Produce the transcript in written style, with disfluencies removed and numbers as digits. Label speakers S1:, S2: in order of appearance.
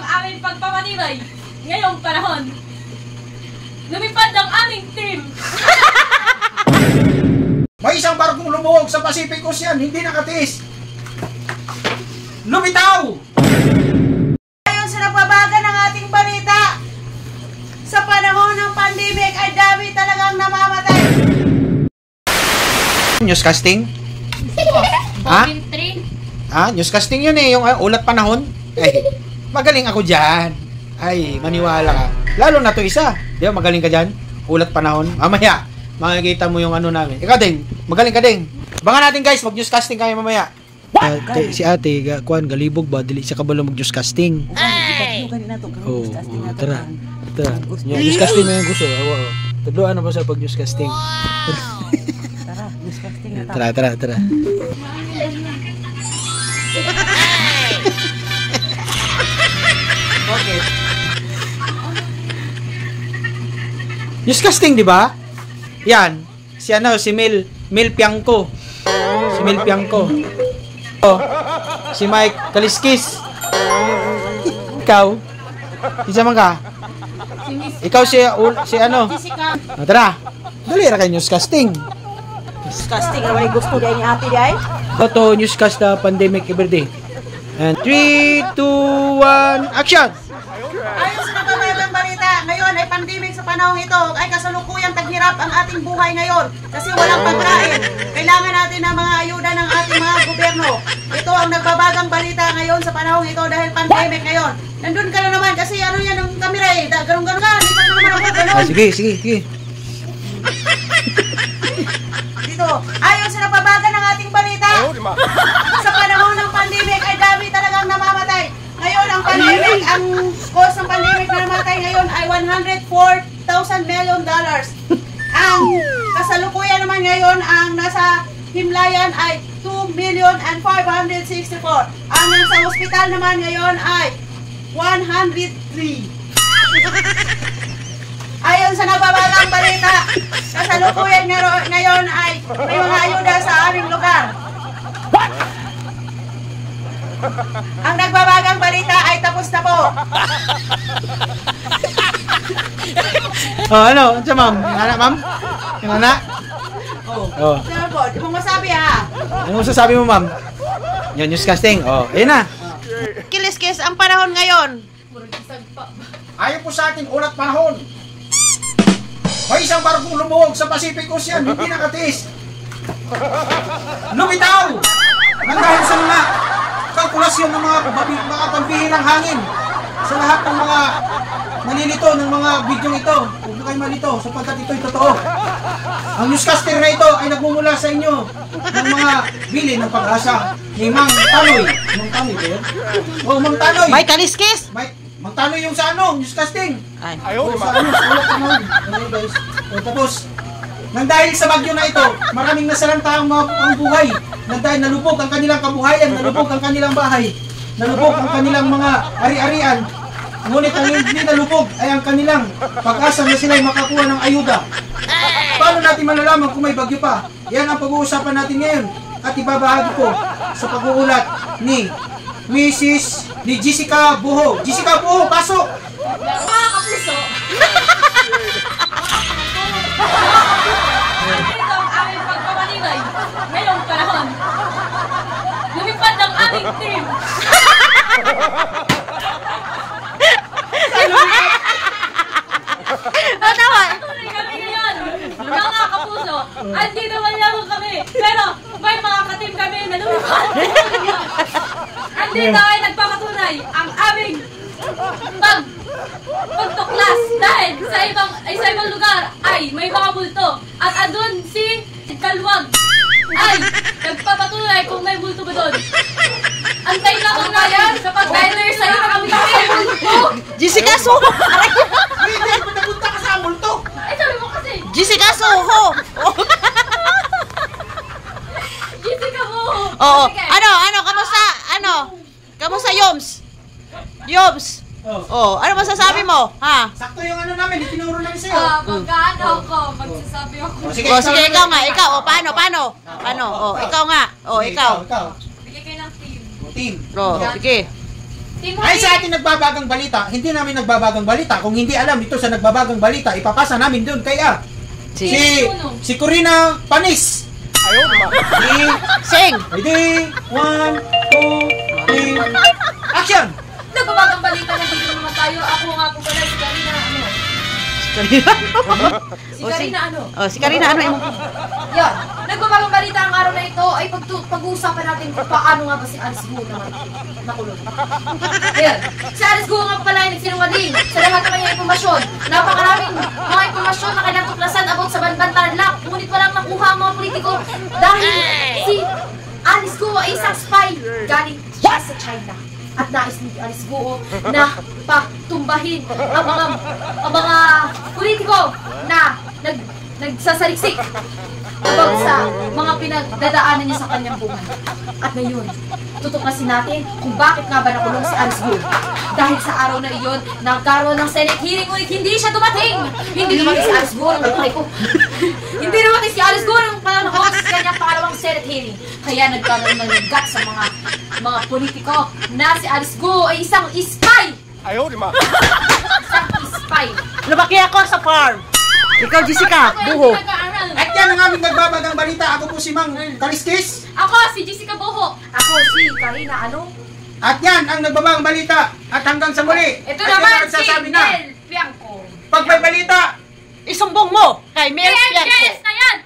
S1: ang aming pagpapanibay ngayong panahon. Lumipad ang aming team.
S2: May isang barkong lumuhog sa Pacific Ocean, hindi nakatiis. Lumitaw!
S3: Ayon sa nagbabaga ng ating balita, sa panahon ng pandemic ay dami talagang namamatay.
S2: Newscasting? Ha? Newscasting yun eh, yung ulat panahon. Ay, magaling ako dyan. Ay, maniwala ka. Lalo na to isa. Di ba, magaling ka dyan? Ulat panahon. Mamaya, makikita mo yung ano namin. Ikaw din, magaling ka din. Bangan natin guys, mag-newscasting kayo mamaya. Si ate, kuan galibog ba? Dili siya kabalo mag-newscasting.
S3: Ay!
S2: Oo, tara. Tara. Newscasting mo yung gusto. Tadloan na ba sa pag-newscasting?
S3: Tara, newscasting na
S2: tayo. Tara.
S3: Okay.
S2: Newscasting, di ba? Yan. Si Mil Piangco. Si Mil Piangco. Oh. Si Mike Kaliskis. Ikaw. Isa man ka? Ikaw si ano? Tara. Dali ra kay newscasting.
S3: Newscasting naman yung gusto dahil ni ate dahil.
S2: Ito, newscast na pandemic everyday. And 3, 2, 1, action!
S3: Ayon sa nagbabagang balita, ngayon ay pandemic sa panahong ito ay kasalukuyang taghirap ang ating buhay ngayon kasi walang pagkain. Kailangan natin ng mga ayuda ng ating mga gobyerno. Ito ang nagbabagang balita ngayon sa panahong ito dahil pandemic ngayon. Nandun ka na naman kasi ano yan ang kamera eh. Ganun-ganun ka. Dito naman ako. Ganun.
S2: Sige.
S3: Dito. Ayon sa nagbabagang ng ating balita, sa panahon ng pandemic ay dami talagang namamatay. Ngayon, ang pandemic, ang cause ng pandemic na namatay ngayon ay $104,000 million. Ang kasalukuyan naman ngayon, ang nasa himlayan ay 2,564,000. Ang nasa hospital naman ngayon ay 103. Ayon sa nababagang balita, kasalukuyan ngayon ay may mga ayuda sa aming lugar. Ang nagbabagang balita ay tapos na po.
S2: Ano? Ano ma'am? Yung anak, ma'am? Yung anak?
S3: Oh. Sino po? Di mo masabi ha?
S2: Ano masasabi mo, ma'am? Yung newscasting? Ayun na.
S3: Kiliskis, ang panahon ngayon.
S2: Ayon po sa ating ulat panahon. May isang barkong lumuhog sa Pacific Ocean, hindi nakatiis. Lumitaw! Nang sa mga kalkulasyon ng mga pambihirang hangin sa lahat ng mga nalilito ng mga video ito. Huwag na kayo malito sapagkat ito'y totoo. Ang newscaster na ito ay nagmumula sa inyo ng mga bili ng pag-asa ni Mang Tanoy. Mang Tanoy ba yun? Mang Tanoy.
S3: May kaliskis?
S2: Mang Tanoy yung sa newscasting.
S3: Ayaw,
S2: sa ulat panahon. Guys. Tapos, nang dahil sa bagyo na ito, maraming nasalanta ang buhay. Nang dahil nalubog ang kanilang kabuhayan, nalubog ang kanilang bahay, nalubog ang kanilang mga ari-arian. Ngunit ang hindi nalubog ay ang kanilang pag-asa na sila'y makakuha ng ayuda. Paano natin malalaman kung may bagyo pa? Yan ang pag-uusapan natin ngayon. At ibabahagi ko sa pag-uulat ni Jessica Buho. Jessica Buho, pasok!
S1: Mga kapuso! Ito ang aming pagpapanibay ngayong panahon. Lumipad ang aming team.
S3: Tama!
S1: Tuloy kami ngayon. Mga kapuso, andito man lamang kami. Pero may mga katim kami na lumipad. Andito ay nagpapatunay ang aming pagtuklas dahil sa ibang lugar ay may mga bulto at andun si Kalwag ay nagpapatunay kung may bulto ba doon. Antay lang ang ngayon kapag dahil sa'yo na kami may bulto.
S3: Jessica Soho!
S2: Hindi, napunta ka sa multo.
S1: Ay, sabi mo kasi.
S3: Jessica Soho!
S1: Jessica mo.
S3: Oo. Kamusta? Kamusta, Yoms? Ano masasabi mo? Ha?
S2: Sakto yung ano namin, itinuro namin sa'yo.
S1: Magkano ko, magsasabi ako.
S2: Sige,
S3: Ikaw nga. Paano? Ikaw nga. Ikaw.
S1: Bigay kayo ng team.
S2: Team.
S3: Sige.
S1: Timothy!
S2: Ay sa ating nagbabagang balita, hindi namin nagbabagang balita. Kung hindi alam ito sa nagbabagang balita, ipapasa namin doon kaya si Corina Panis.
S4: Ayaw ba?
S5: Sing!
S2: Ready? 1, 2, 3, action!
S1: Nagbabagang balita na dito naman tayo. Ako nga po pala si Karina ano. Si Karina ano?
S5: Oh, si Karina, ano yung...
S1: Yan. Nagbabagang balita ang araw na ito ay pag-uusapan natin kung paano nga ba si Alice Guo naman nakulong. Yan. Si Alice Guo nga pala ay nagsinungaling sa lahat ng kanyang impormasyon. Napakaraming mga impormasyon na kailang tuklasan about sa Banban Tarlac. Ngunit walang nakuha ang mga politiko dahil si Alice Guo ay isang spy galing siya sa China. At nais ni Alice Guo na patumbahin ang mga politiko na nagsasaliksik about sa mga pinagdadaanan niya sa kanyang buhay. At ngayon, tutuklasin natin kung bakit nga ba nakulong si Alice Guo. Dahil sa araw na iyon, nagkaroon ng Senate hearing ngunit hindi siya dumating. Hindi dumating si Alice Guo ng patay ko. Hindi dumating si Alice Guo ng panahon sa kanyang pangalawang Senate hearing. Kaya nagkaroon ng lagat sa mga politiko na si Alice Guo ay isang spy.
S4: Ayaw, di ba?
S1: Isang spy.
S5: Lumaki ako sa farm. Ikaw, Jessica, buho.
S2: At yan ang aming nagbabagang balita. Ako po si Mang Kaliskis.
S1: Ako si Jessica Boho. Ako si Karina ano?
S2: At yan ang nagbabagang balita. At hanggang sa muli.
S1: Ito
S2: at
S1: naman
S2: yan ang
S1: si
S2: nagsasabi na,
S1: Mel Piangco.
S2: pag may balita,
S5: Isumbong mo kay Mel Pianco.
S1: Yes na yan!